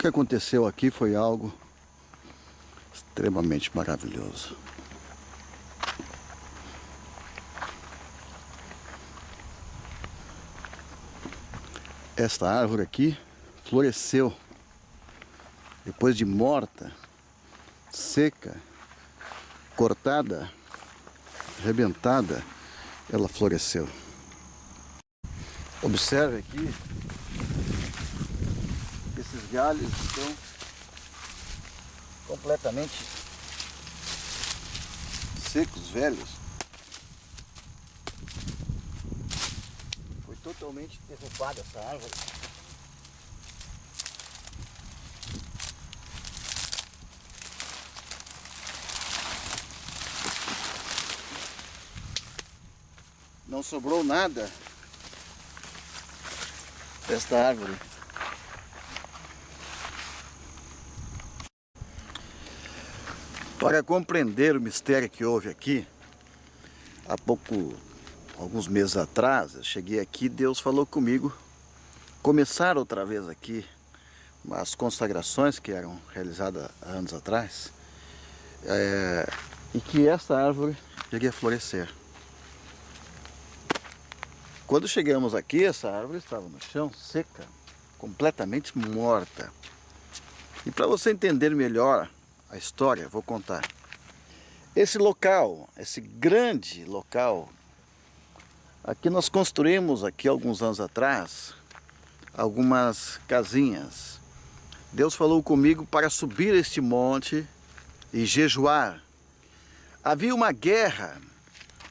que aconteceu aqui foi algo extremamente maravilhoso. Esta árvore aqui floresceu depois de morta, seca, cortada, arrebentada, ela floresceu. Observe aqui, esses galhos estão completamente secos, velhos. Foi totalmente derrubada essa árvore. Não sobrou nada desta árvore. Para compreender o mistério que houve aqui, alguns meses atrás, eu cheguei aqui, Deus falou comigo, começar outra vez aqui as consagrações que eram realizadas há anos atrás, e que esta árvore iria florescer. Quando chegamos aqui, essa árvore estava no chão, seca, completamente morta. E para você entender melhor a história, vou contar. Esse local, esse grande local, aqui nós construímos aqui alguns anos atrás, algumas casinhas. Deus falou comigo para subir este monte e jejuar. Havia uma guerra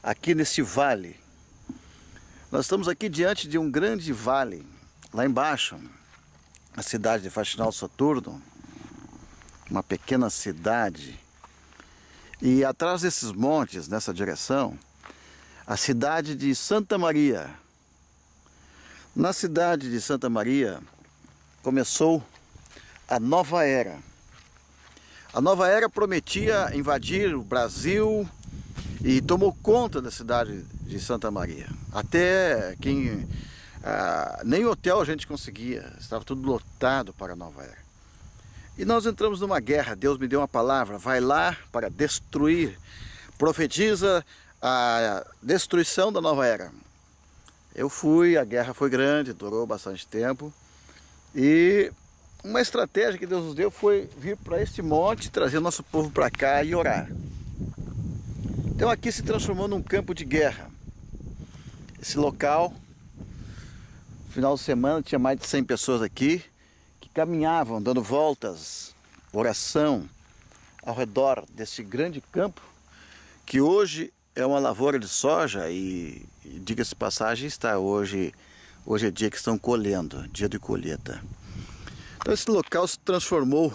aqui nesse vale. Nós estamos aqui diante de um grande vale, lá embaixo, a cidade de Faxinal Soturno, uma pequena cidade. E atrás desses montes, nessa direção, a cidade de Santa Maria. Na cidade de Santa Maria começou a nova era. A nova era prometia invadir o Brasil e tomou conta da cidade de Santa Maria. Até nem hotel a gente conseguia, estava tudo lotado para a nova era. E nós entramos numa guerra. Deus me deu uma palavra, vai lá para destruir, profetiza a destruição da nova era. Eu fui, a guerra foi grande, durou bastante tempo, e uma estratégia que Deus nos deu foi vir para este monte, trazer nosso povo para cá e orar. Então aqui se transformou num campo de guerra. Esse local, no final de semana, tinha mais de 100 pessoas aqui, que caminhavam, dando voltas, oração, ao redor desse grande campo, que hoje é uma lavoura de soja e diga-se de passagem, hoje é dia que estão colhendo, dia de colheita. Então esse local se transformou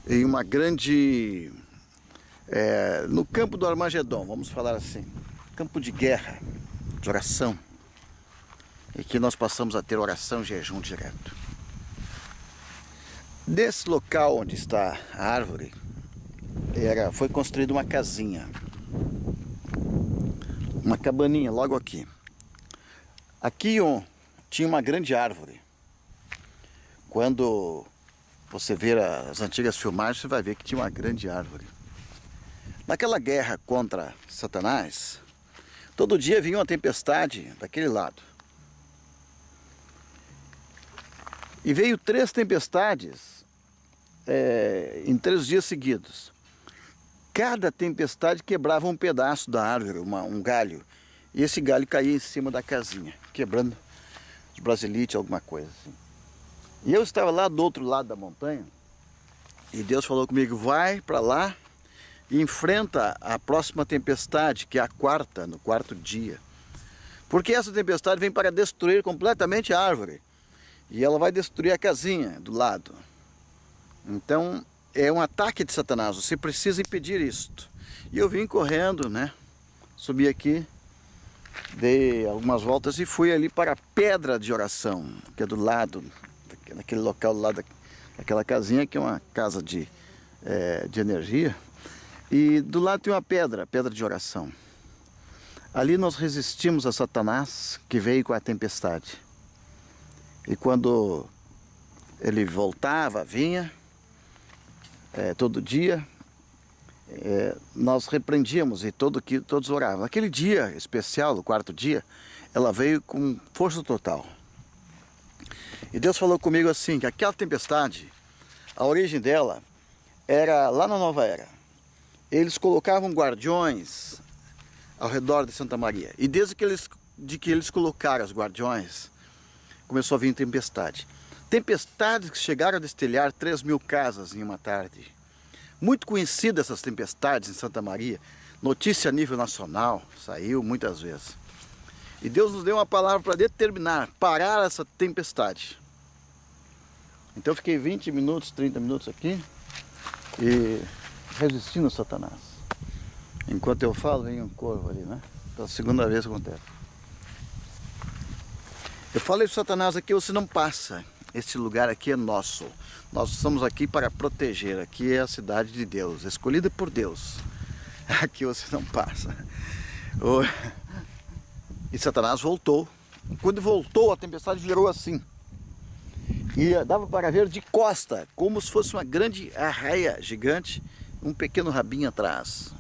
em uma grande... no campo do Armagedon, vamos falar assim, campo de guerra, de oração, e que nós passamos a ter oração e jejum direto. Desse local onde está a árvore, foi construída uma casinha, uma cabaninha logo aqui. Aqui tinha uma grande árvore. Quando você ver as antigas filmagens, você vai ver que tinha uma grande árvore. Naquela guerra contra Satanás, todo dia vinha uma tempestade daquele lado. E veio 3 tempestades em 3 dias seguidos. Cada tempestade quebrava um pedaço da árvore, um galho. E esse galho caía em cima da casinha, quebrando os brasilites, alguma coisa assim. E eu estava lá do outro lado da montanha, e Deus falou comigo, vai para lá, e enfrenta a próxima tempestade, que é a quarta, no 4º dia. Porque essa tempestade vem para destruir completamente a árvore. E ela vai destruir a casinha do lado. Então, é um ataque de Satanás, você precisa impedir isto. E eu vim correndo, né? Subi aqui, dei algumas voltas e fui ali para a pedra de oração, que é do lado, naquele local do lado daquela casinha, que é uma casa de energia. E do lado tem uma pedra de oração. Ali nós resistimos a Satanás, que veio com a tempestade. E quando Ele voltava, vinha, todo dia. Nós repreendíamos e todos oravam. Naquele dia especial, no quarto dia, ela veio com força total. E Deus falou comigo assim, que aquela tempestade, a origem dela era lá na Nova Era. Eles colocavam guardiões ao redor de Santa Maria. E desde que eles colocaram os guardiões, começou a vir tempestade. Tempestades que chegaram a destelhar 3.000 casas em uma tarde. Muito conhecidas essas tempestades em Santa Maria. Notícia a nível nacional, saiu muitas vezes. E Deus nos deu uma palavra para determinar, parar essa tempestade. Então eu fiquei 20 minutos, 30 minutos aqui e resistindo a Satanás. Enquanto eu falo, vem um corvo ali, né? Pela segunda vez que acontece. Eu falei para Satanás aqui, você não passa. Este lugar aqui é nosso. Nós estamos aqui para proteger. Aqui é a cidade de Deus, escolhida por Deus. Aqui você não passa. E Satanás voltou. Quando voltou, a tempestade virou assim. E dava para ver de costa, como se fosse uma grande arraia gigante, um pequeno rabinho atrás.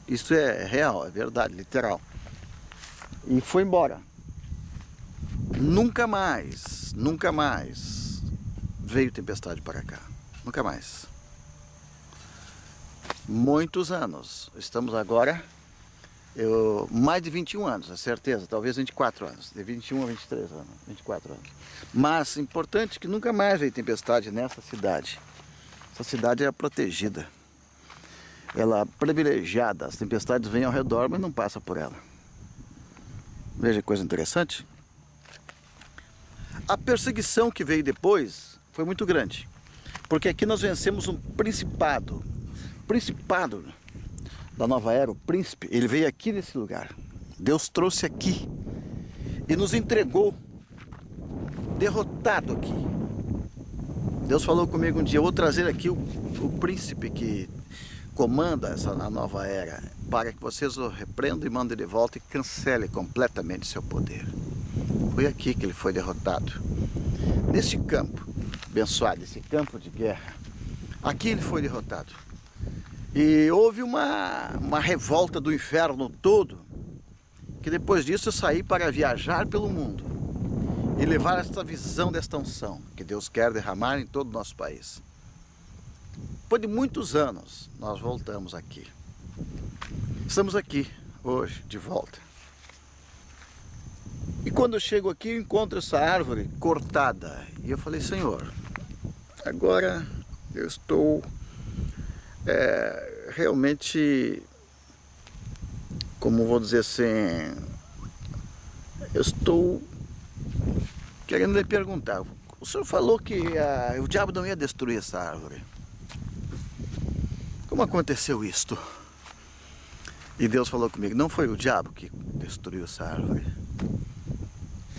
Isso é real, é verdade, literal. E foi embora. Nunca mais veio tempestade para cá. Nunca mais. Muitos anos. Estamos agora, mais de 21 anos, é certeza, talvez 24 anos. De 21 a 23 anos, 24 anos. Mas importante que nunca mais veio tempestade nessa cidade. Essa cidade é protegida. Ela é privilegiada. As tempestades vêm ao redor, mas não passam por ela. Veja que coisa interessante. A perseguição que veio depois foi muito grande. Porque aqui nós vencemos um principado. O principado da Nova Era, o príncipe, ele veio aqui nesse lugar. Deus trouxe aqui e nos entregou derrotado aqui. Deus falou comigo um dia, eu vou trazer aqui o príncipe que comanda a Nova Era, para que vocês o repreendam e mandem de volta e cancele completamente seu poder. Foi aqui que ele foi derrotado. Nesse campo abençoado, esse campo de guerra, aqui ele foi derrotado. E houve uma revolta do inferno todo, que depois disso eu saí para viajar pelo mundo e levar esta visão desta unção que Deus quer derramar em todo o nosso país. Depois de muitos anos, nós voltamos aqui. Estamos aqui hoje, de volta. E quando eu chego aqui, eu encontro essa árvore cortada. E eu falei, Senhor, agora eu estou realmente, como vou dizer assim, eu estou querendo lhe perguntar. O senhor falou que o diabo não ia destruir essa árvore. Como aconteceu isto? E Deus falou comigo, não foi o diabo que destruiu essa árvore.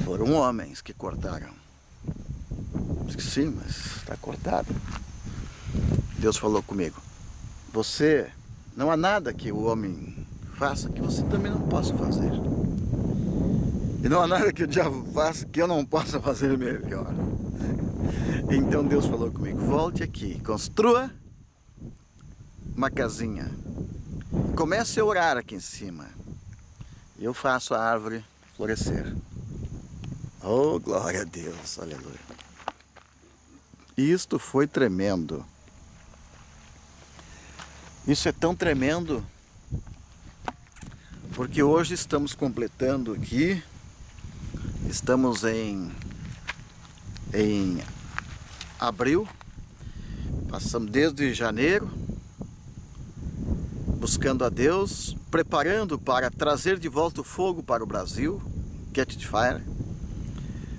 Foram homens que cortaram. Eu disse, sim, mas está cortado. Deus falou comigo, não há nada que o homem faça que você também não possa fazer. E não há nada que o diabo faça que eu não possa fazer melhor. Então Deus falou comigo, volte aqui, construa uma casinha. Comece a orar aqui em cima. E eu faço a árvore florescer. Oh, glória a Deus, aleluia. Isto foi tremendo. Isso é tão tremendo, porque hoje estamos completando aqui, estamos em abril, passamos desde janeiro, buscando a Deus, preparando para trazer de volta o fogo para o Brasil, Catch Fire.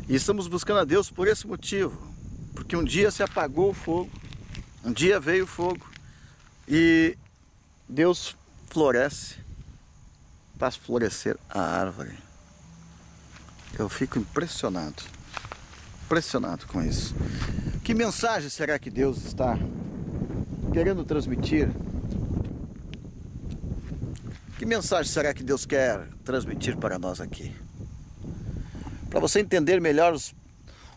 E estamos buscando a Deus por esse motivo, porque um dia se apagou o fogo, um dia veio o fogo e Deus floresce, faz florescer a árvore. Eu fico impressionado com isso. Que mensagem será que Deus está querendo transmitir? Que mensagem será que Deus quer transmitir para nós aqui? Para você entender melhor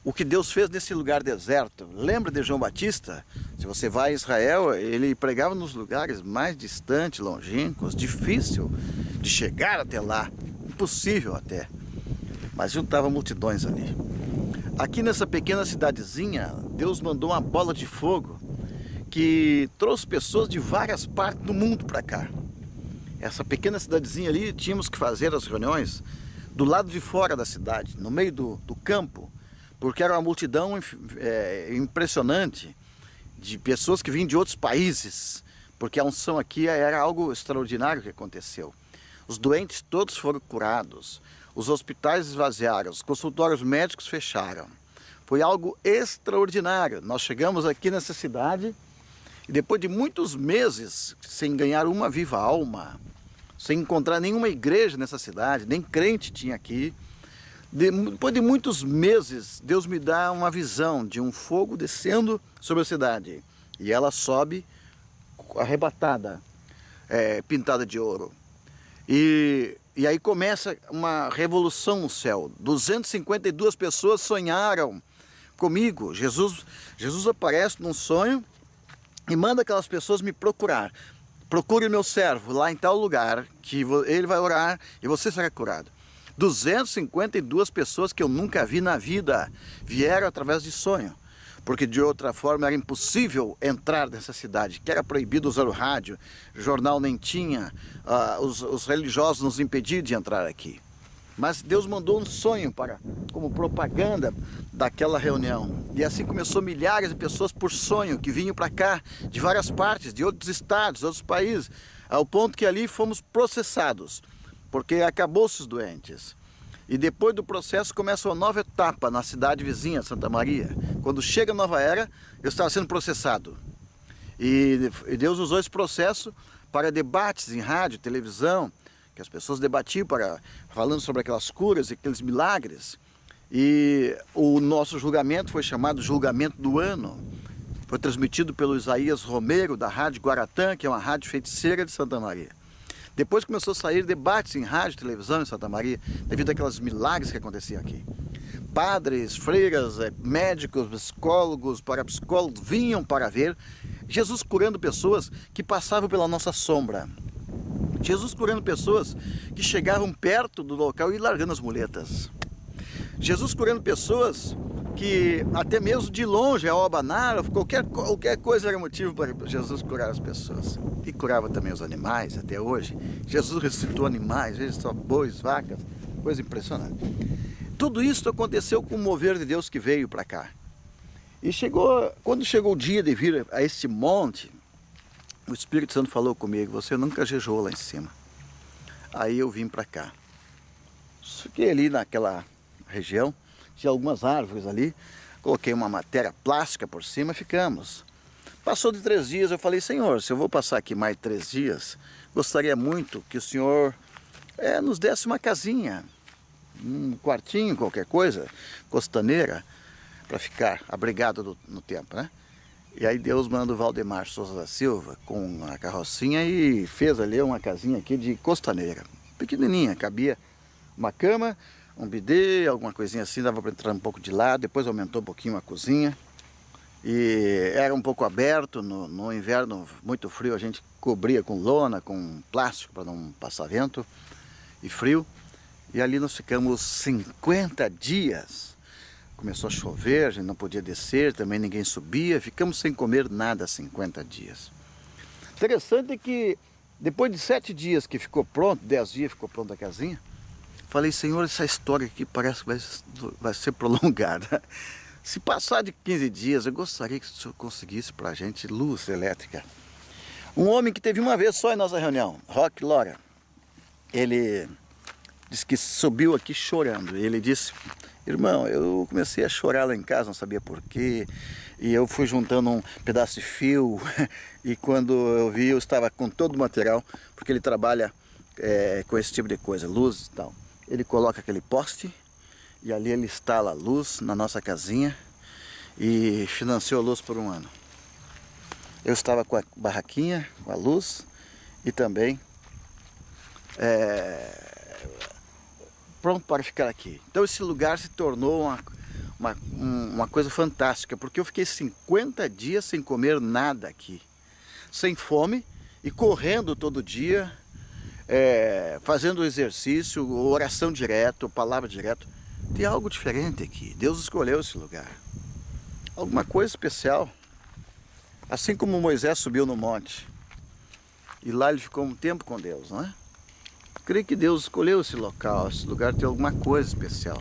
o que Deus fez nesse lugar deserto. Lembra de João Batista? Se você vai a Israel, ele pregava nos lugares mais distantes, longínquos, difícil de chegar até lá, impossível até. Mas juntava multidões ali. Aqui nessa pequena cidadezinha, Deus mandou uma bola de fogo que trouxe pessoas de várias partes do mundo para cá. Essa pequena cidadezinha ali, tínhamos que fazer as reuniões do lado de fora da cidade, no meio do campo, porque era uma multidão impressionante de pessoas que vinham de outros países, porque a unção aqui era algo extraordinário que aconteceu. Os doentes todos foram curados, os hospitais esvaziaram, os consultórios médicos fecharam. Foi algo extraordinário. Nós chegamos aqui nessa cidade e depois de muitos meses sem ganhar uma viva alma, sem encontrar nenhuma igreja nessa cidade, nem crente tinha aqui, depois de muitos meses, Deus me dá uma visão de um fogo descendo sobre a cidade. E ela sobe arrebatada, pintada de ouro. E aí começa uma revolução no céu. 252 pessoas sonharam comigo. Jesus aparece num sonho e manda aquelas pessoas me procurar. Procure o meu servo lá em tal lugar, que ele vai orar e você será curado. 252 pessoas que eu nunca vi na vida vieram através de sonho, porque de outra forma era impossível entrar nessa cidade, que era proibido usar o rádio, jornal nem tinha, os religiosos nos impediam de entrar aqui. Mas Deus mandou um sonho como propaganda daquela reunião. E assim começou milhares de pessoas por sonho que vinham para cá, de várias partes, de outros estados, outros países, ao ponto que ali fomos processados, porque acabou-se os doentes. E depois do processo começa uma nova etapa na cidade vizinha, Santa Maria. Quando chega a nova era, eu estava sendo processado. E Deus usou esse processo para debates em rádio, televisão, que as pessoas debatiam falando sobre aquelas curas e aqueles milagres. E o nosso julgamento foi chamado julgamento do ano. Foi transmitido pelo Isaías Romero, da Rádio Guaratã, que é uma rádio feiticeira de Santa Maria. Depois começou a sair debates em rádio e televisão em Santa Maria, devido àqueles milagres que aconteciam aqui. Padres, freiras, médicos, psicólogos, parapsicólogos vinham para ver Jesus curando pessoas que passavam pela nossa sombra. Jesus curando pessoas que chegavam perto do local e largando as muletas. Jesus curando pessoas que até mesmo de longe, ao abanar, qualquer coisa era motivo para Jesus curar as pessoas. E curava também os animais, até hoje. Jesus ressuscitou animais, às vezes só bois, vacas, coisa impressionante. Tudo isso aconteceu com o mover de Deus que veio para cá. E quando chegou o dia de vir a este monte, o Espírito Santo falou comigo: você nunca jejuou lá em cima. Aí eu vim para cá. Fiquei ali naquela região, tinha algumas árvores ali, coloquei uma matéria plástica por cima e ficamos. Passou de 3 dias, eu falei: Senhor, se eu vou passar aqui mais 3 dias, gostaria muito que o Senhor nos desse uma casinha, um quartinho, qualquer coisa, costaneira, para ficar abrigado no tempo, né? E aí Deus manda o Valdemar Souza da Silva com a carrocinha e fez ali uma casinha aqui de costaneira, pequenininha, cabia uma cama, um bidê, alguma coisinha assim, dava para entrar um pouco de lado, depois aumentou um pouquinho a cozinha. E era um pouco aberto, no inverno muito frio a gente cobria com lona, com plástico para não passar vento e frio. E ali nós ficamos 50 dias. Começou a chover, a gente não podia descer, também ninguém subia, ficamos sem comer nada 50 dias. Interessante é que depois de 7 dias que ficou pronto, 10 dias ficou pronta a casinha, falei: Senhor, essa história aqui parece que vai ser prolongada. Se passar de 15 dias, eu gostaria que o Senhor conseguisse para a gente luz elétrica. Um homem que teve uma vez só em nossa reunião, Rock Lora, ele disse que subiu aqui chorando. Ele disse: irmão, eu comecei a chorar lá em casa, não sabia porquê, e eu fui juntando um pedaço de fio, e quando eu vi, eu estava com todo o material, porque ele trabalha com esse tipo de coisa, luz e tal. Ele coloca aquele poste, e ali ele instala a luz na nossa casinha, e financiou a luz por 1 ano. Eu estava com a barraquinha, com a luz, e também pronto para ficar aqui. Então esse lugar se tornou uma coisa fantástica, porque eu fiquei 50 dias sem comer nada aqui, sem fome e correndo todo dia, fazendo exercício, oração direto, palavra direto. Tem algo diferente aqui, Deus escolheu esse lugar, alguma coisa especial. Assim como Moisés subiu no monte, e lá ele ficou um tempo com Deus, não é? Eu creio que Deus escolheu esse local, esse lugar tem alguma coisa especial.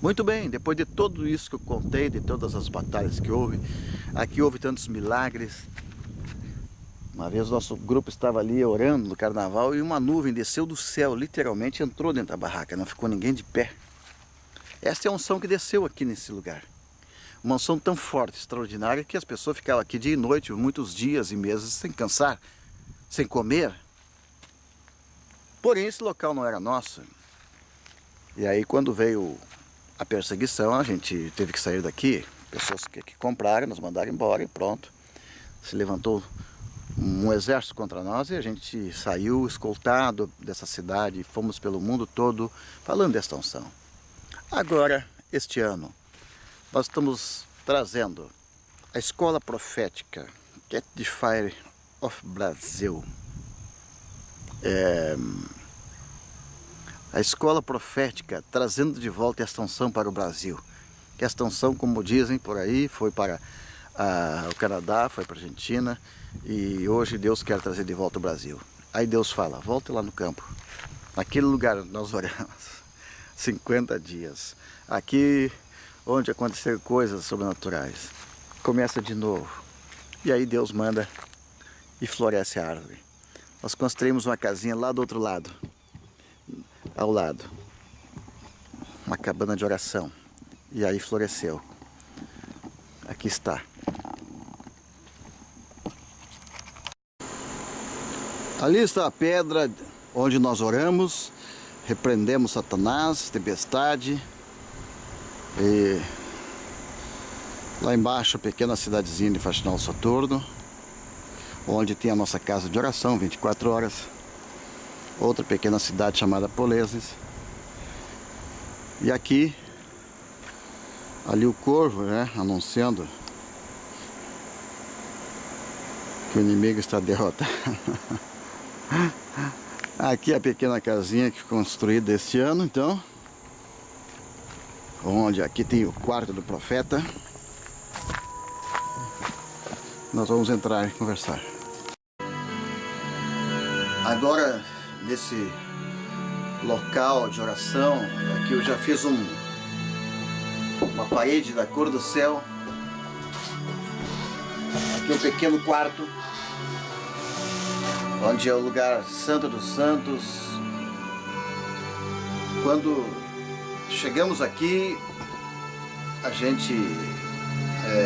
Muito bem, depois de tudo isso que eu contei, de todas as batalhas que houve, aqui houve tantos milagres. Uma vez o nosso grupo estava ali orando no carnaval e uma nuvem desceu do céu, literalmente entrou dentro da barraca, não ficou ninguém de pé. Essa é a unção que desceu aqui nesse lugar. Uma unção tão forte, extraordinária, que as pessoas ficavam aqui dia e noite, muitos dias e meses, sem cansar, sem comer. Porém, esse local não era nosso. E aí, quando veio a perseguição, a gente teve que sair daqui. Pessoas que compraram, nos mandaram embora e pronto. Se levantou um exército contra nós e a gente saiu escoltado dessa cidade. Fomos pelo mundo todo falando desta unção. Agora, este ano, nós estamos trazendo a Escola Profética Get the Fire of Brasil. A Escola Profética trazendo de volta esta unção para o Brasil. Que esta unção, como dizem por aí, foi para o Canadá, foi para a Argentina e hoje Deus quer trazer de volta o Brasil. Aí Deus fala, volte lá no campo, naquele lugar onde nós oramos, 50 dias. Aqui onde aconteceram coisas sobrenaturais. Começa de novo. E aí Deus manda e floresce a árvore. Nós construímos uma casinha lá do outro lado, ao lado, uma cabana de oração, e aí floresceu. Aqui está. Ali está a pedra onde nós oramos, repreendemos Satanás, tempestade, e lá embaixo a pequena cidadezinha de Faxinal Soturno, onde tem a nossa casa de oração 24 horas. Outra pequena cidade chamada Poleses. E aqui, ali o corvo, né, anunciando que o inimigo está derrotado. Aqui a pequena casinha que foi construída este ano, então, onde aqui tem o quarto do profeta. Nós vamos entrar e conversar. Agora, nesse local de oração, aqui eu já fiz uma parede da cor do céu. Aqui um pequeno quarto, onde é o lugar santo dos santos. Quando chegamos aqui, a gente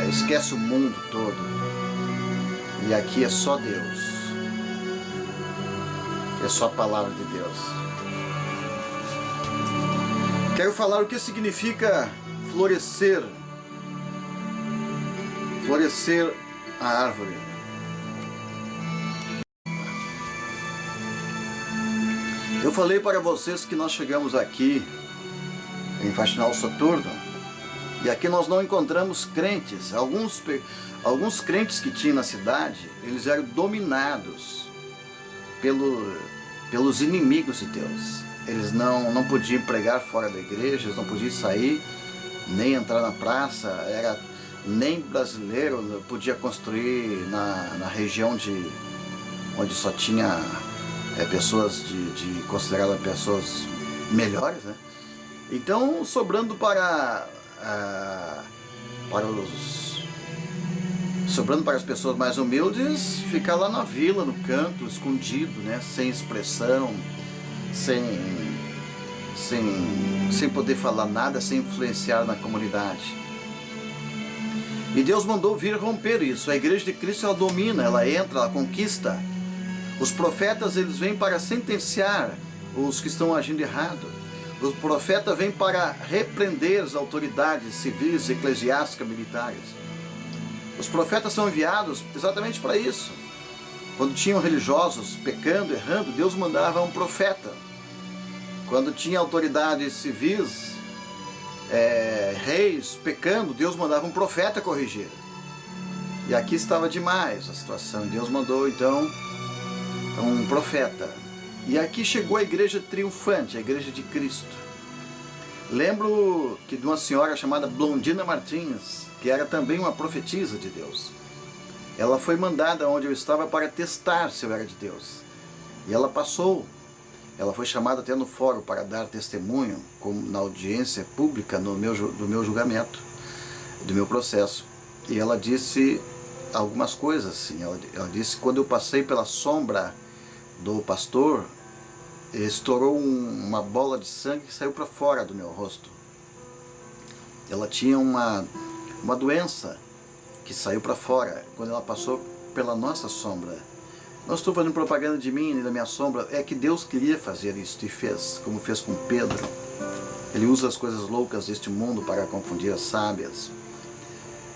esquece o mundo todo. E aqui é só Deus. É só a palavra de Deus. Quero falar o que significa florescer. Florescer a árvore. Eu falei para vocês que nós chegamos aqui em Faxinal Soturno e aqui nós não encontramos crentes. Alguns crentes que tinha na cidade, eles eram dominados pelos inimigos de Deus. Eles não podiam pregar fora da igreja, eles não podiam sair, nem entrar na praça, nem brasileiro podia construir na região onde só tinha pessoas consideradas pessoas melhores, né? Então, sobrando para as pessoas mais humildes, ficar lá na vila, no canto, escondido, né? Sem expressão, sem poder falar nada, sem influenciar na comunidade. E Deus mandou vir romper isso. A igreja de Cristo, ela domina, ela entra, ela conquista. Os profetas, eles vêm para sentenciar os que estão agindo errado. O profeta vem para repreender as autoridades civis, eclesiásticas, militares. Os profetas são enviados exatamente para isso. Quando tinham religiosos pecando, errando, Deus mandava um profeta. Quando tinha autoridades civis reis pecando, Deus mandava um profeta corrigir. E aqui estava demais a situação. Deus mandou então um profeta. E aqui chegou a igreja triunfante, a igreja de Cristo. Lembro que de uma senhora chamada Blondina Martins, que era também uma profetisa de Deus. Ela foi mandada onde eu estava para testar se eu era de Deus. E ela passou. Ela foi chamada até no fórum para dar testemunho, como na audiência pública do meu julgamento, do meu processo. E ela disse algumas coisas assim. Ela disse que quando eu passei pela sombra do pastor, estourou uma bola de sangue que saiu para fora do meu rosto. Ela tinha uma doença que saiu para fora quando ela passou pela nossa sombra. Não estou fazendo propaganda de mim nem da minha sombra, é que Deus queria fazer isso e fez, como fez com Pedro. Ele usa as coisas loucas deste mundo para confundir as sábias.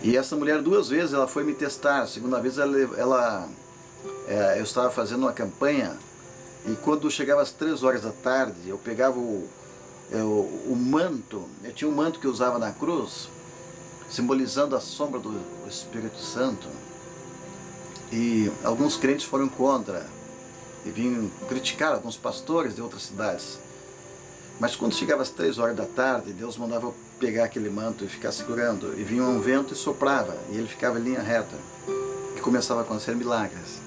E essa mulher 2 vezes ela foi me testar. A segunda vez eu estava fazendo uma campanha e quando chegava às 3 horas da tarde eu pegava o manto, eu tinha um manto que eu usava na cruz, simbolizando a sombra do Espírito Santo. E alguns crentes foram contra e vinham criticar alguns pastores de outras cidades. Mas quando chegava às 3 horas da tarde, Deus mandava eu pegar aquele manto e ficar segurando. E vinha um vento e soprava, e ele ficava em linha reta. E começava a acontecer milagres.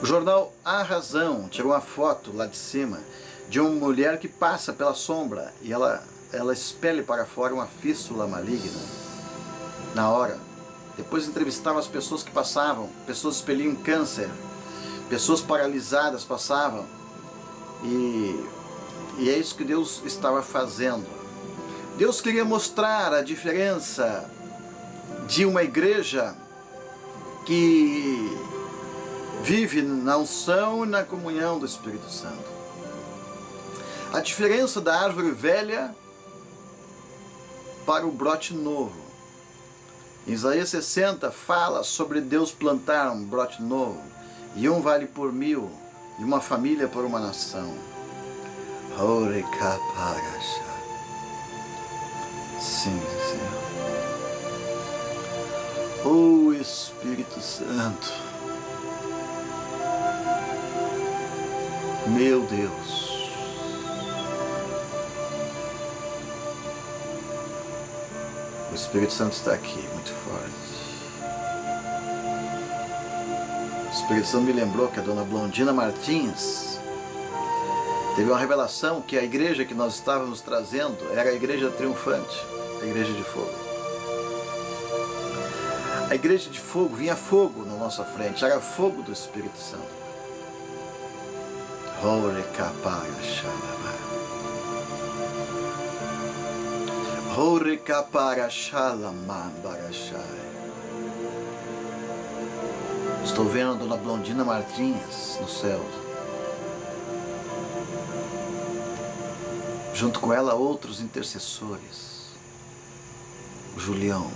O jornal A Razão tirou uma foto lá de cima de uma mulher que passa pela sombra e ela expele para fora uma fístula maligna na hora. Depois entrevistava as pessoas que passavam, pessoas expeliam câncer, pessoas paralisadas passavam. E é isso que Deus estava fazendo. Deus queria mostrar a diferença de uma igreja que vive na unção e na comunhão do Espírito Santo. A diferença da árvore velha para o brote novo. Em Isaías 60 fala sobre Deus plantar um brote novo, e um vale por 1000, e uma família por uma nação. Sim, Senhor. Oh Espírito Santo, meu Deus. O Espírito Santo está aqui, muito forte. O Espírito Santo me lembrou que a dona Blondina Martins teve uma revelação que a igreja que nós estávamos trazendo era a igreja triunfante, a igreja de fogo. A igreja de fogo, vinha fogo na nossa frente, era fogo do Espírito Santo. Estou vendo a dona Blondina Martins no céu. Junto com ela outros intercessores. O Julião.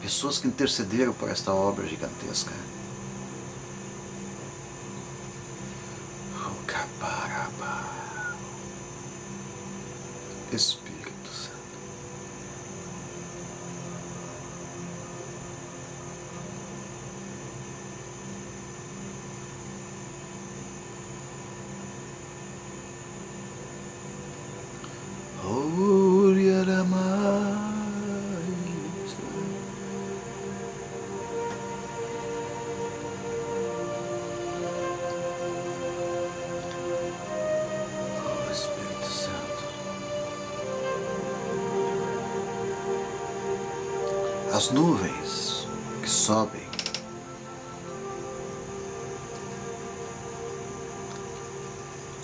Pessoas que intercederam por esta obra gigantesca. Espírito Santo. As nuvens que sobem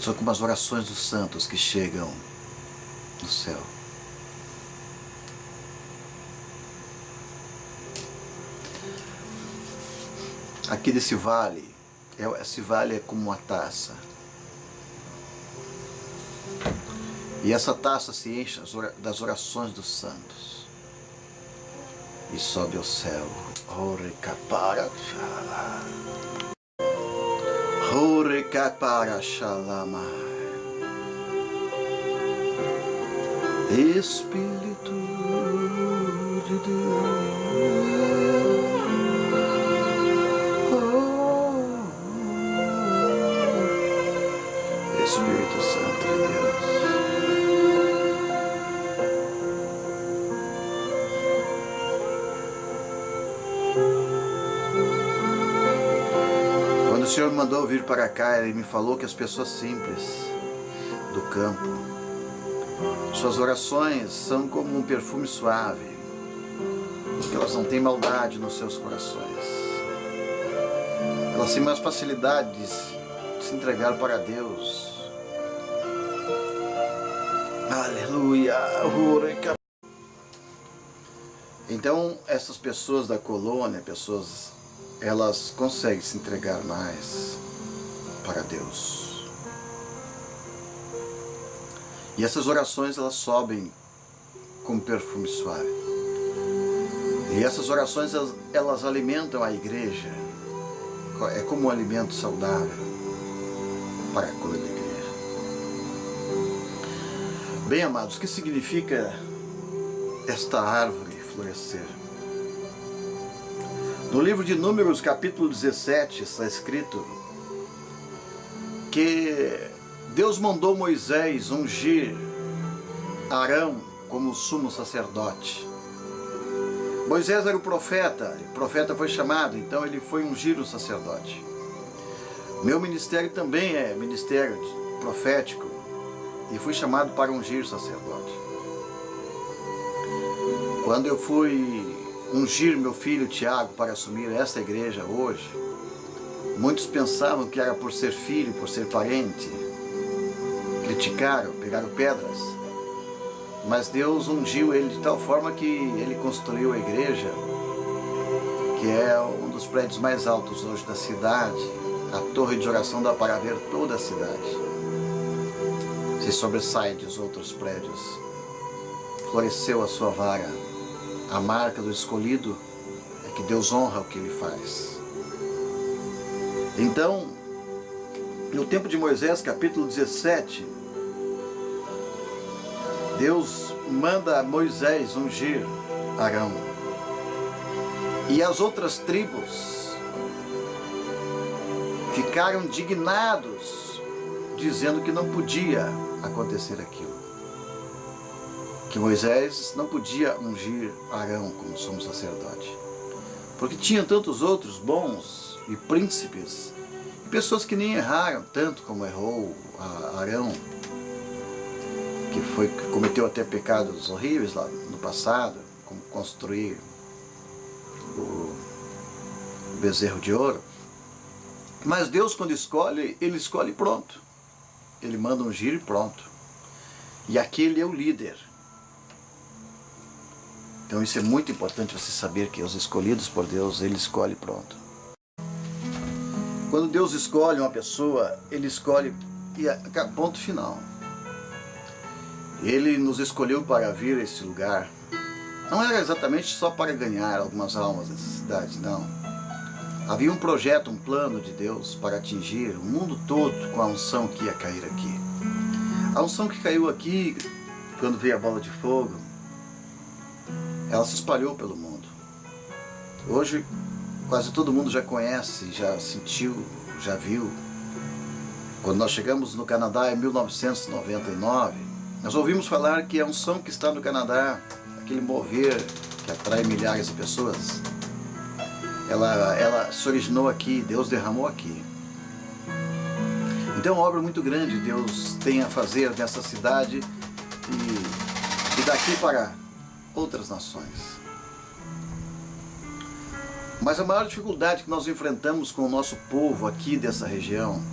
são como as orações dos santos que chegam no céu. Aqui desse vale, esse vale é como uma taça. E essa taça se enche das orações dos santos. E sobe ao céu. Espírito de Deus, Espírito Santo de Deus. Quando o Senhor me mandou vir para cá, Ele me falou que as pessoas simples do campo, suas orações são como um perfume suave, porque elas não têm maldade nos seus corações. Elas têm mais facilidade de se entregar para Deus. Aleluia! Então, essas pessoas da colônia, elas conseguem se entregar mais para Deus. E essas orações, elas sobem como perfume suave. E essas orações, elas alimentam a igreja. É como um alimento saudável para a cura da igreja. Bem, amados, o que significa esta árvore florescer? No livro de Números, capítulo 17, está escrito que Deus mandou Moisés ungir Arão como sumo sacerdote. Moisés era o profeta foi chamado, então ele foi ungir o sacerdote. Meu ministério também é ministério profético e fui chamado para ungir o sacerdote. Quando eu fui ungir meu filho Tiago para assumir esta igreja hoje, muitos pensavam que era por ser filho, por ser parente, criticaram, pegaram pedras, mas Deus ungiu ele de tal forma que ele construiu a igreja, que é um dos prédios mais altos hoje da cidade. A torre de oração dá para ver toda a cidade, se sobressai dos outros prédios. Floresceu a sua vara. A marca do escolhido é que Deus honra o que ele faz. Então, no tempo de Moisés, capítulo 17, Deus manda Moisés ungir Arão. E as outras tribos ficaram indignados, dizendo que não podia acontecer aquilo. Que Moisés não podia ungir Arão como sumo sacerdote. Porque tinha tantos outros bons e príncipes, pessoas que nem erraram tanto como errou Arão, que cometeu até pecados horríveis lá no passado, como construir o bezerro de ouro. Mas Deus, quando escolhe, Ele escolhe pronto. Ele manda ungir e pronto. E aquele é o líder. Então isso é muito importante você saber que os escolhidos por Deus, Ele escolhe pronto. Quando Deus escolhe uma pessoa, Ele escolhe e ponto final. Ele nos escolheu para vir a esse lugar. Não era exatamente só para ganhar algumas almas nessa cidade, não. Havia um projeto, um plano de Deus para atingir o mundo todo com a unção que ia cair aqui. A unção que caiu aqui, quando veio a bola de fogo, ela se espalhou pelo mundo. Hoje, quase todo mundo já conhece, já sentiu, já viu. Quando nós chegamos no Canadá em 1999, nós ouvimos falar que a unção que está no Canadá, aquele mover que atrai milhares de pessoas, ela se originou aqui, Deus derramou aqui. Então é uma obra muito grande Deus tem a fazer nessa cidade e daqui para outras nações. Mas a maior dificuldade que nós enfrentamos com o nosso povo aqui dessa região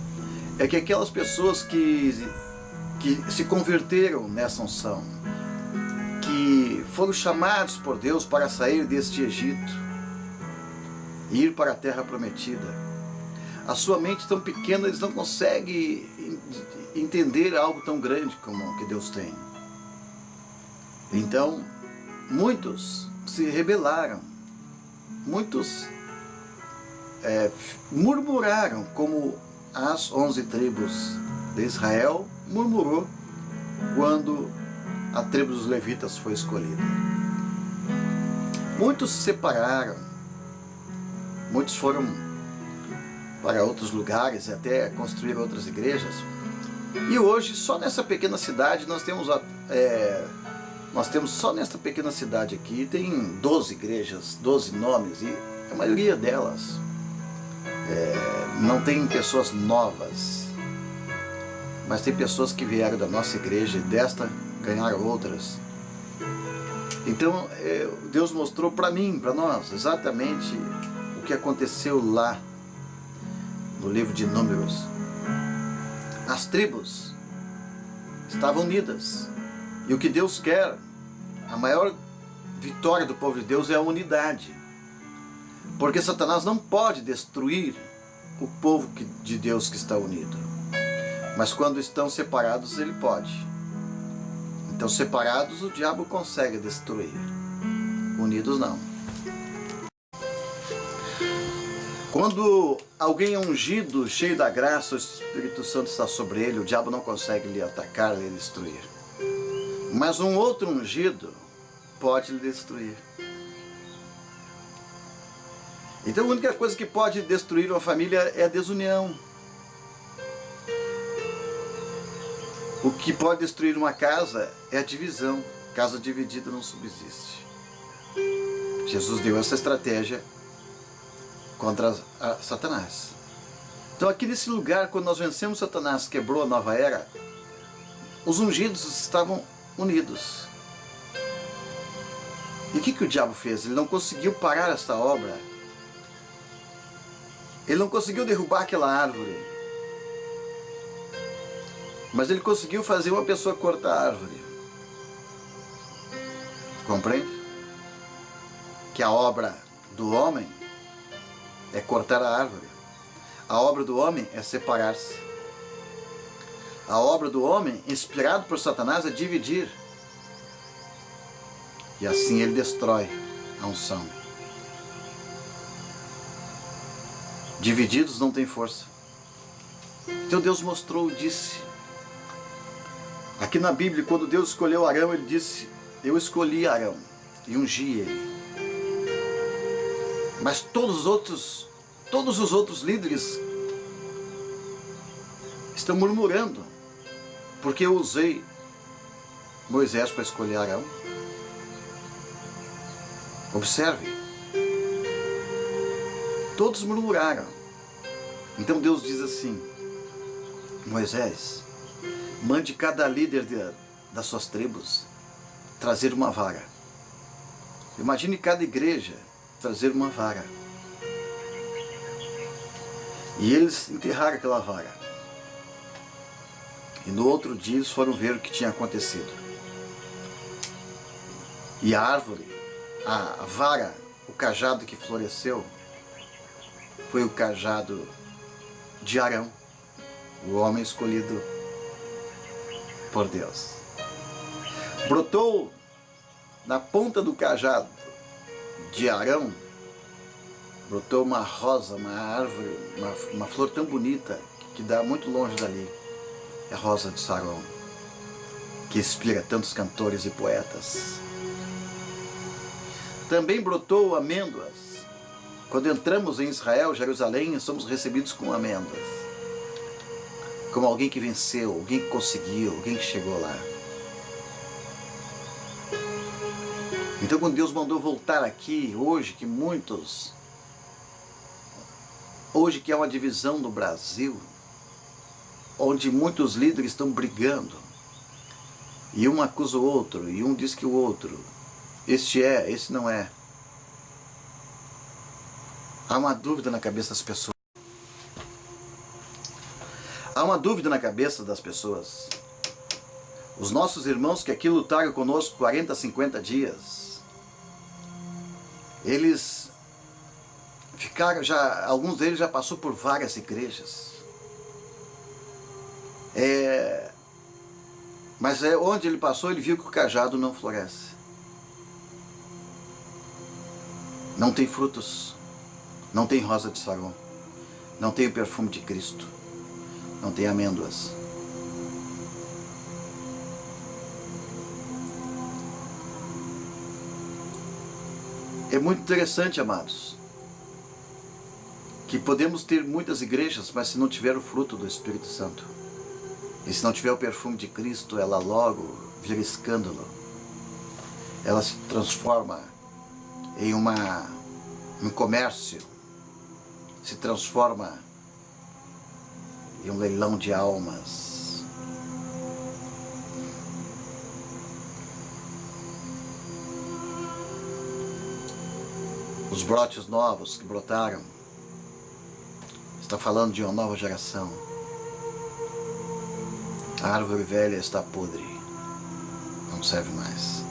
é que aquelas pessoas que se converteram nessa unção, que foram chamados por Deus para sair deste Egito e ir para a terra prometida, a sua mente tão pequena, eles não conseguem entender algo tão grande como o que Deus tem. Então, muitos se rebelaram, muitos murmuraram, como as 11 tribos de Israel murmurou quando a tribo dos levitas foi escolhida. Muitos se separaram, muitos foram para outros lugares e até construir outras igrejas. E hoje, só nessa pequena cidade, nós temos só nesta pequena cidade aqui, tem 12 igrejas, 12 nomes, e a maioria delas não tem pessoas novas, mas tem pessoas que vieram da nossa igreja e desta ganharam outras. Então Deus mostrou para mim, para nós, exatamente o que aconteceu lá no livro de Números. As tribos estavam unidas, e o que Deus quer, a maior vitória do povo de Deus é a unidade, porque Satanás não pode destruir o povo de Deus que está unido, mas quando estão separados ele pode. Então, separados o diabo consegue destruir, unidos não. Quando alguém é ungido, cheio da graça, o Espírito Santo está sobre ele, o diabo não consegue lhe atacar, lhe destruir. Mas um outro ungido pode lhe destruir. Então a única coisa que pode destruir uma família é a desunião. O que pode destruir uma casa é a divisão. Casa dividida não subsiste. Jesus deu essa estratégia contra Satanás. Então aqui nesse lugar, quando nós vencemos Satanás, quebrou a nova era, os ungidos estavam unidos. E o que o diabo fez? Ele não conseguiu parar esta obra. Ele não conseguiu derrubar aquela árvore. Mas ele conseguiu fazer uma pessoa cortar a árvore. Compreende? Que a obra do homem é cortar a árvore. A obra do homem é separar-se. A obra do homem, inspirado por Satanás, é dividir. E assim ele destrói a unção. Divididos não tem força. Então Deus mostrou, disse. Aqui na Bíblia, quando Deus escolheu Arão, ele disse: eu escolhi Arão e ungi ele. Mas todos os outros líderes estão murmurando, porque eu usei Moisés para escolher Arão. Observe, todos murmuraram. Então Deus diz assim: Moisés, mande cada líder das suas tribos trazer uma vara. Imagine cada igreja trazer uma vara. E eles enterraram aquela vara. E no outro dia eles foram ver o que tinha acontecido. E a árvore, a vara, o cajado que floresceu, foi o cajado de Arão, o homem escolhido por Deus. Brotou na ponta do cajado de Arão, brotou uma rosa, uma árvore, uma flor tão bonita que dá muito longe dali. É a rosa de Saron, que inspira tantos cantores e poetas. Também brotou amêndoas. Quando entramos em Israel, Jerusalém, somos recebidos com amêndoas. Como alguém que venceu, alguém que conseguiu, alguém que chegou lá. Então quando Deus mandou voltar aqui, hoje que há uma divisão no Brasil, onde muitos líderes estão brigando, e um acusa o outro, e um diz que o outro, este é, esse não é. Há uma dúvida na cabeça das pessoas. Há uma dúvida na cabeça das pessoas. Os nossos irmãos que aqui lutaram conosco 40, 50 dias, eles ficaram alguns deles já passou por várias igrejas. Mas onde ele passou, ele viu que o cajado não floresce. Não tem frutos, não tem rosa de Saron, não tem o perfume de Cristo, não tem amêndoas. É muito interessante, amados, que podemos ter muitas igrejas, mas se não tiver o fruto do Espírito Santo, e se não tiver o perfume de Cristo, ela logo vira escândalo. Ela se transforma em um comércio, se transforma em um leilão de almas. Os brotes novos que brotaram, está falando de uma nova geração. A árvore velha está podre, não serve mais.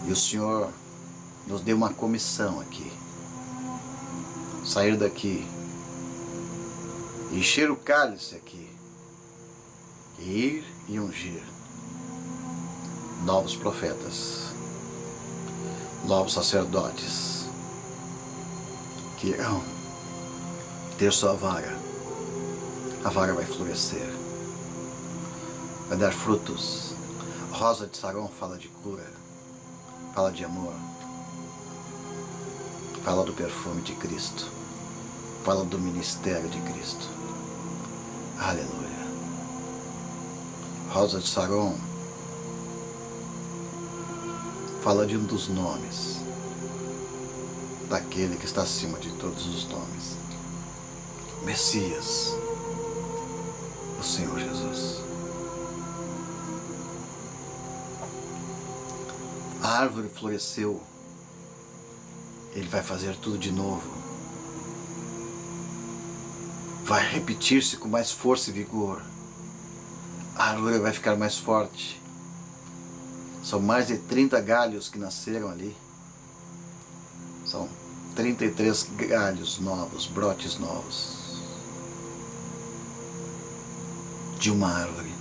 E o Senhor nos deu uma comissão aqui. Sair daqui, encher o cálice aqui, e ir e ungir novos profetas, novos sacerdotes, que irão ter sua vara. A vara vai florescer, vai dar frutos. Rosa de Saron fala de cura, fala de amor, fala do perfume de Cristo, fala do ministério de Cristo. Aleluia. Rosa de Saron fala de um dos nomes daquele que está acima de todos os nomes, Messias, o Senhor Jesus. A árvore floresceu, Ele vai fazer tudo de novo. Vai repetir-se com mais força e vigor. A árvore vai ficar mais forte. São mais de 30 galhos que nasceram ali. São 33 galhos novos, brotes novos. De uma árvore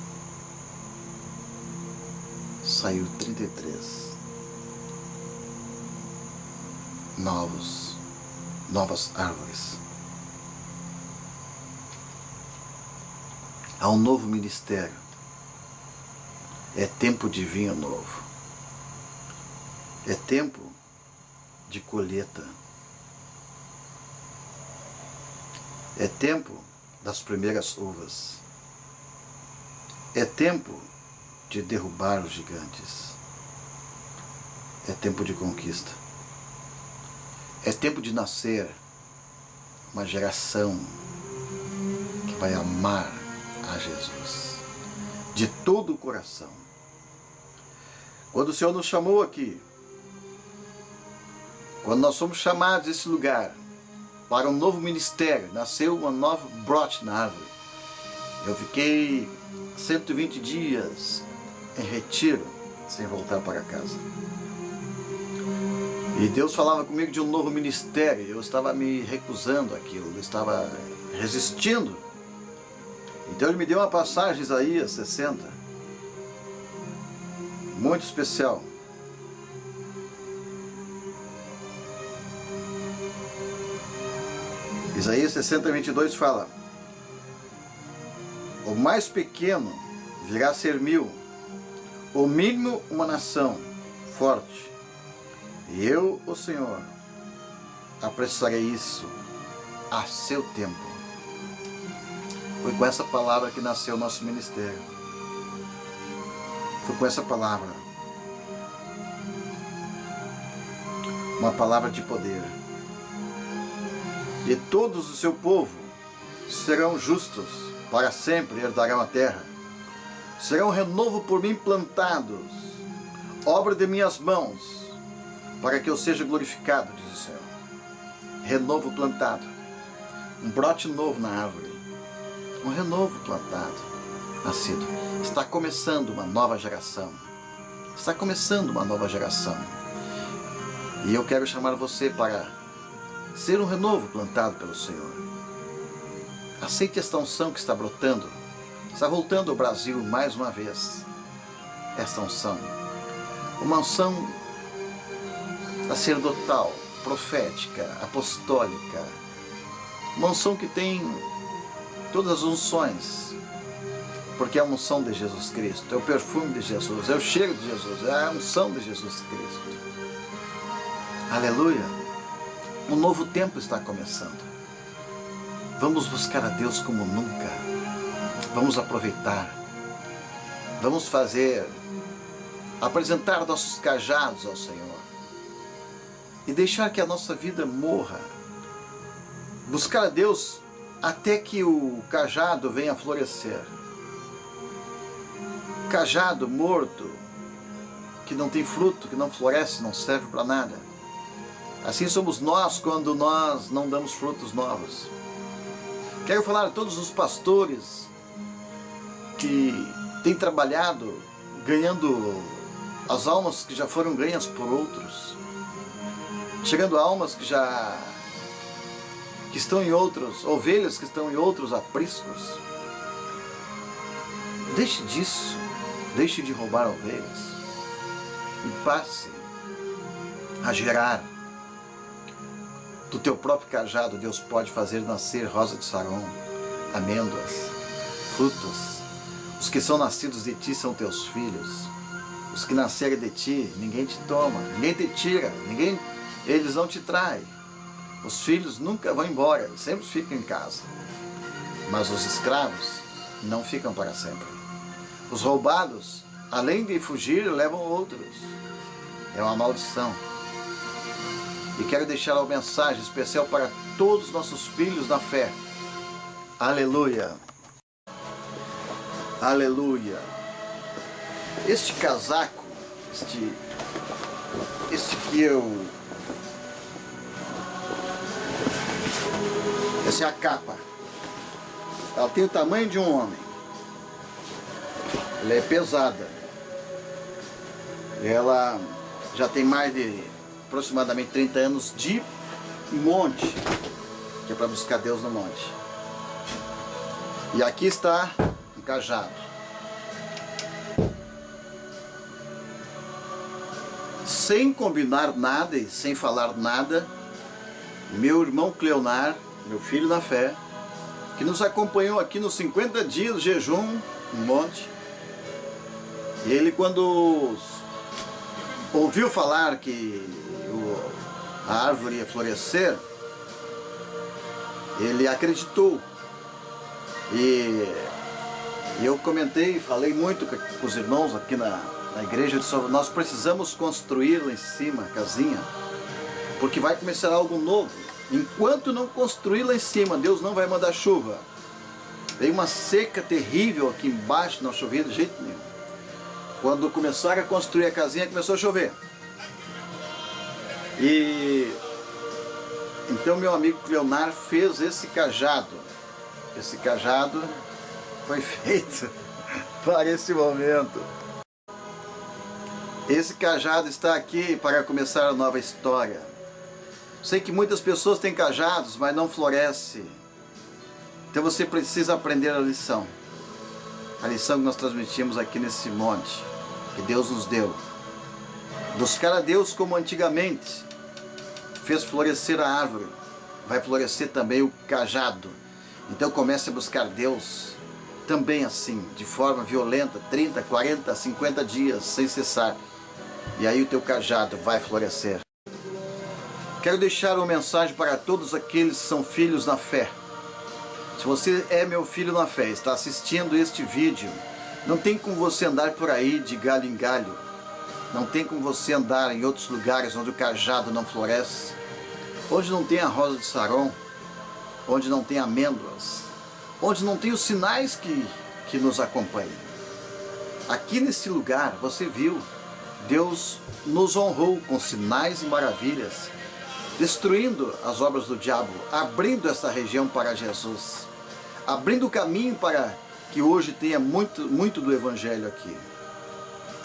saiu 33 novas árvores. Há um novo ministério. É tempo de vinho novo. É tempo de colheita. É tempo das primeiras uvas. É tempo de derrubar os gigantes. É tempo de conquista. É tempo de nascer uma geração que vai amar a Jesus de todo o coração. Quando o Senhor nos chamou aqui, quando nós fomos chamados desse lugar para um novo ministério, nasceu uma nova brote na árvore. Eu fiquei 120 dias em retiro, sem voltar para casa. E Deus falava comigo de um novo ministério. Eu estava me recusando àquilo, eu estava resistindo. Então Ele me deu uma passagem, Isaías 60, muito especial. Isaías 60, 22 fala: o mais pequeno virá a ser 1000, o mínimo uma nação forte. E eu, o Senhor, apressarei isso a seu tempo. Foi com essa palavra que nasceu o nosso ministério. Foi com essa palavra. Uma palavra de poder. E todos o seu povo serão justos, para sempre herdarão a terra. Serão renovo por mim plantados, obra de minhas mãos, para que eu seja glorificado, diz o Senhor. Renovo plantado. Um brote novo na árvore. Um renovo plantado, nascido. Está começando uma nova geração. Está começando uma nova geração. E eu quero chamar você para ser um renovo plantado pelo Senhor. Aceite esta unção que está brotando. Está voltando ao Brasil mais uma vez. Esta unção. Uma unção sacerdotal, profética, apostólica. Uma unção que tem todas as unções, porque é a unção de Jesus Cristo, é o perfume de Jesus, é o cheiro de Jesus, é a unção de Jesus Cristo. Aleluia! Um novo tempo está começando. Vamos buscar a Deus como nunca. Vamos aproveitar. Vamos apresentar nossos cajados ao Senhor. E deixar que a nossa vida morra. Buscar a Deus até que o cajado venha a florescer. Cajado morto, que não tem fruto, que não floresce, não serve para nada. Assim somos nós quando nós não damos frutos novos. Quero falar a todos os pastores que têm trabalhado ganhando as almas que já foram ganhas por outros, chegando a almas que estão em outros, ovelhas que estão em outros apriscos. Deixe disso, deixe de roubar ovelhas e passe a gerar. Do teu próprio cajado, Deus pode fazer nascer rosa de Saron, amêndoas, frutos. Os que são nascidos de ti são teus filhos. Os que nascerem de ti, ninguém te toma, ninguém te tira, eles não te traem. Os filhos nunca vão embora, sempre ficam em casa. Mas os escravos não ficam para sempre. Os roubados, além de fugir, levam outros. É uma maldição. E quero deixar uma mensagem especial para todos os nossos filhos na fé. Aleluia! Aleluia! Este casaco, este que essa é a capa. Ela tem o tamanho de um homem. Ela é pesada. Ela já tem mais de aproximadamente 30 anos de monte, que é para buscar Deus no monte. E aqui está um cajado. Sem combinar nada e sem falar nada, meu irmão Cleonar, meu filho na fé, que nos acompanhou aqui nos 50 dias de jejum no monte, e ele, quando ouviu falar que a árvore ia florescer, ele acreditou. E eu comentei, falei muito com os irmãos aqui na igreja sobre nós precisamos construir lá em cima a casinha, porque vai começar algo novo. Enquanto não construir lá em cima, Deus não vai mandar chuva. Veio uma seca terrível aqui embaixo, não chovia de jeito nenhum. Quando começaram a construir a casinha, começou a chover. E então meu amigo Cleonar fez esse cajado. Esse cajado foi feito para esse momento. Esse cajado está aqui para começar a nova história. Sei que muitas pessoas têm cajados, mas não floresce. Então você precisa aprender a lição. A lição que nós transmitimos aqui nesse monte, que Deus nos deu. Buscar a Deus como antigamente fez florescer a árvore, vai florescer também o cajado. Então comece a buscar Deus também assim, de forma violenta, 30, 40, 50 dias, sem cessar. E aí o teu cajado vai florescer. Quero deixar uma mensagem para todos aqueles que são filhos na fé. Se você é meu filho na fé, está assistindo este vídeo, não tem como você andar por aí de galho em galho. Não tem como você andar em outros lugares onde o cajado não floresce, onde não tem a rosa de Saron, onde não tem amêndoas, onde não tem os sinais que nos acompanham. Aqui nesse lugar, você viu, Deus nos honrou com sinais e maravilhas, destruindo as obras do diabo, abrindo essa região para Jesus, abrindo o caminho para que hoje tenha muito do Evangelho aqui.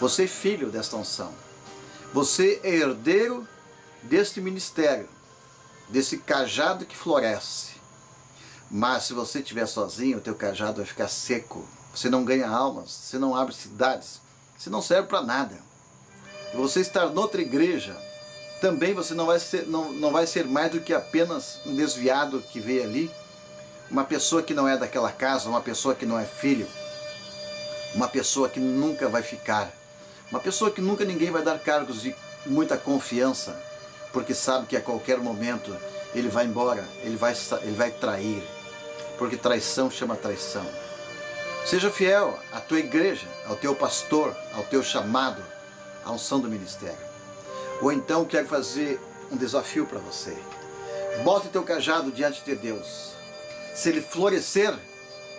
Você é filho desta unção. Você é herdeiro deste ministério, desse cajado que floresce. Mas se você estiver sozinho, o teu cajado vai ficar seco. Você não ganha almas, você não abre cidades, você não serve para nada. E você estar noutra igreja, também você não vai ser mais do que apenas um desviado que veio ali, uma pessoa que não é daquela casa, uma pessoa que não é filho, uma pessoa que nunca vai ficar, uma pessoa que nunca ninguém vai dar cargos de muita confiança, porque sabe que a qualquer momento ele vai embora, ele vai trair, porque traição chama traição. Seja fiel à tua igreja, ao teu pastor, ao teu chamado, à unção do ministério. Ou então quero fazer um desafio para você. Bote teu cajado diante de Deus. Se ele florescer,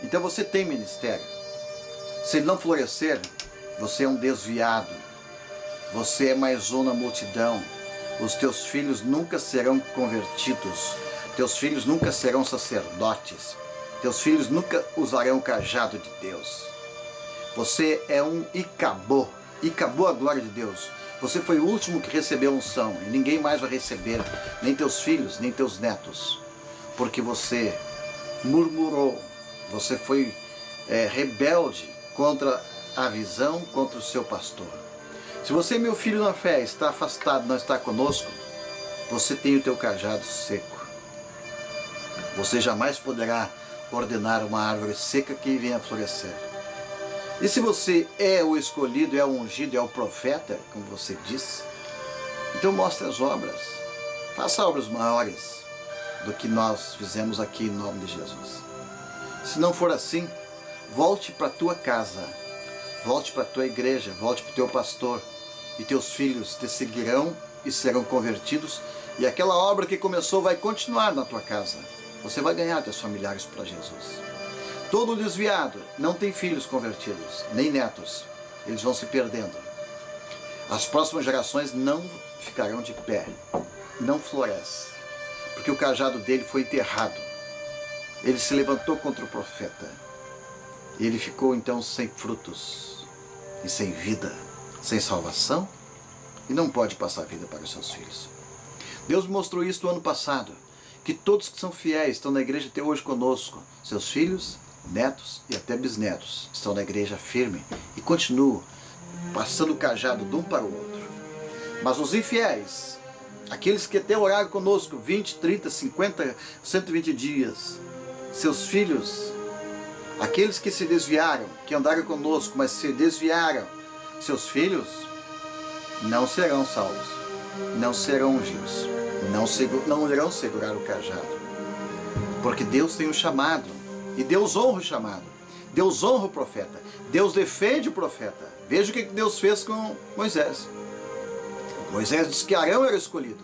então você tem ministério. Se ele não florescer, você é um desviado. Você é mais um na multidão. Os teus filhos nunca serão convertidos. Teus filhos nunca serão sacerdotes. Teus filhos nunca usarão o cajado de Deus. Você é um Icabô. Icabô a glória de Deus. Você foi o último que recebeu unção. E ninguém mais vai receber. Nem teus filhos, nem teus netos. Porque você murmurou. Você foi rebelde contra a visão, contra o seu pastor. Se você, meu filho na fé, está afastado, não está conosco, você tem o teu cajado seco. Você jamais poderá ordenar uma árvore seca que venha a florescer. E se você é o escolhido, é o ungido, é o profeta, como você disse, então mostre as obras. Faça obras maiores do que nós fizemos aqui em nome de Jesus. Se não for assim, volte para a tua casa, volte para a tua igreja, volte para o teu pastor, e teus filhos te seguirão e serão convertidos, e aquela obra que começou vai continuar na tua casa. Você vai ganhar teus familiares para Jesus. Todo desviado não tem filhos convertidos, nem netos. Eles vão se perdendo. As próximas gerações não ficarão de pé, não floresce, porque o cajado dele foi enterrado. Ele se levantou contra o profeta. E ele ficou então sem frutos e sem vida, sem salvação, e não pode passar vida para os seus filhos. Deus mostrou isso no ano passado, que todos que são fiéis estão na igreja até hoje conosco, seus filhos, netos e até bisnetos estão na igreja firme e continuam passando o cajado de um para o outro. Mas os infiéis, aqueles que até oraram conosco 20, 30, 50, 120 dias, seus filhos, aqueles que se desviaram, que andaram conosco, mas se desviaram, seus filhos não serão salvos, não serão ungidos, não irão segurar o cajado. Porque Deus tem um chamado, e Deus honra o chamado, Deus honra o profeta, Deus defende o profeta. Veja o que Deus fez com Moisés. Moisés disse que Arão era escolhido,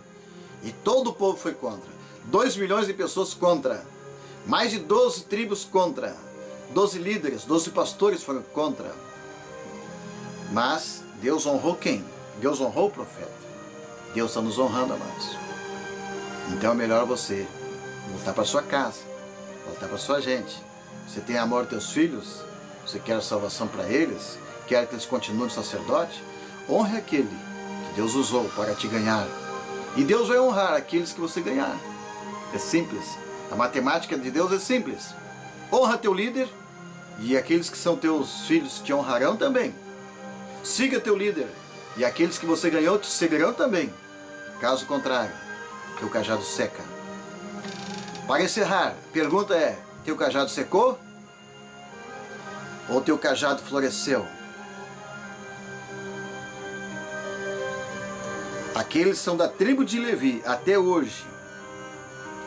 e todo o povo foi contra. 2 milhões de pessoas contra, mais de 12 tribos contra, 12 líderes, 12 pastores foram contra. Mas Deus honrou quem? Deus honrou o profeta. Deus está nos honrando, amados. Então é melhor você voltar para sua casa, voltar para sua gente. Você tem amor aos teus filhos? Você quer a salvação para eles? Quer que eles continuem sacerdote? Honre aquele que Deus usou para te ganhar. E Deus vai honrar aqueles que você ganhar. É simples. A matemática de Deus é simples. Honra teu líder, e aqueles que são teus filhos te honrarão também. Siga teu líder, e aqueles que você ganhou te seguirão também. Caso contrário, teu cajado seca. Para encerrar, a pergunta é: teu cajado secou? Ou teu cajado floresceu? Aqueles são da tribo de Levi até hoje,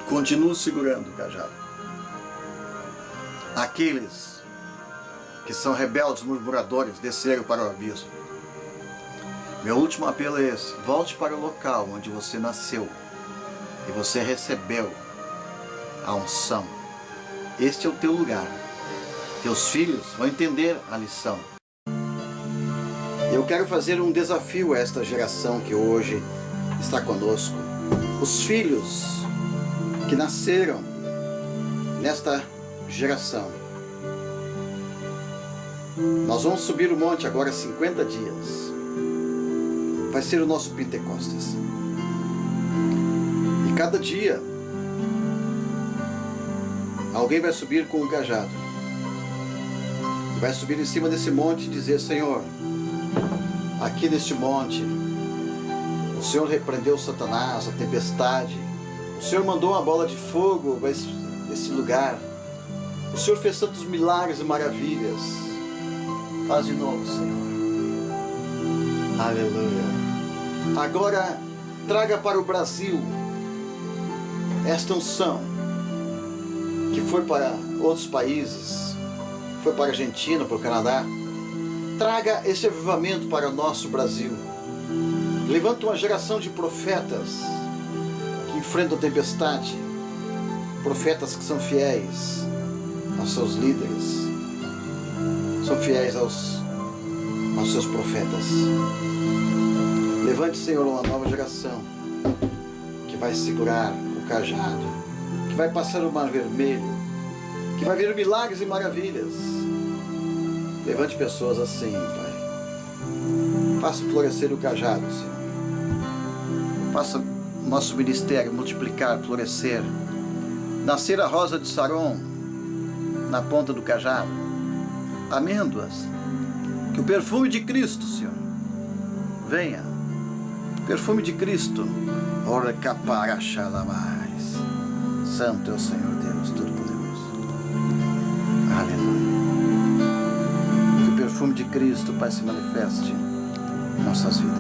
continuam segurando o cajado. Aqueles que são rebeldes, murmuradores, desceram para o abismo. Meu último apelo é esse: volte para o local onde você nasceu e você recebeu a unção. Este é o teu lugar. Teus filhos vão entender a lição. Eu quero fazer um desafio a esta geração que hoje está conosco. Os filhos que nasceram nesta geração. Nós vamos subir o monte agora 50 dias. Vai ser o nosso Pentecostes. E cada dia alguém vai subir com um cajado. Vai subir em cima desse monte e dizer: Senhor, aqui neste monte o Senhor repreendeu Satanás, a tempestade. O Senhor mandou uma bola de fogo para esse lugar. O Senhor fez tantos milagres e maravilhas. Faz de novo, Senhor. Aleluia. Agora traga para o Brasil esta unção que foi para outros países, foi para a Argentina, para o Canadá. Traga esse avivamento para o nosso Brasil. Levanta uma geração de profetas que enfrentam tempestade, profetas que são fiéis aos seus líderes, são fiéis aos seus profetas. Levante, Senhor, uma nova geração que vai segurar o cajado, que vai passar o mar vermelho, que vai ver milagres e maravilhas. Levante pessoas assim, Pai. Faça florescer o cajado, Senhor. Faça o nosso ministério multiplicar, florescer. Nascer a rosa de Saron na ponta do cajado. Amêndoas. Que o perfume de Cristo, Senhor, venha. Perfume de Cristo. Ora caparaxalamais. Santo é o Senhor Deus Todo-Poderoso. Aleluia. Que o perfume de Cristo, Pai, se manifeste em nossas vidas.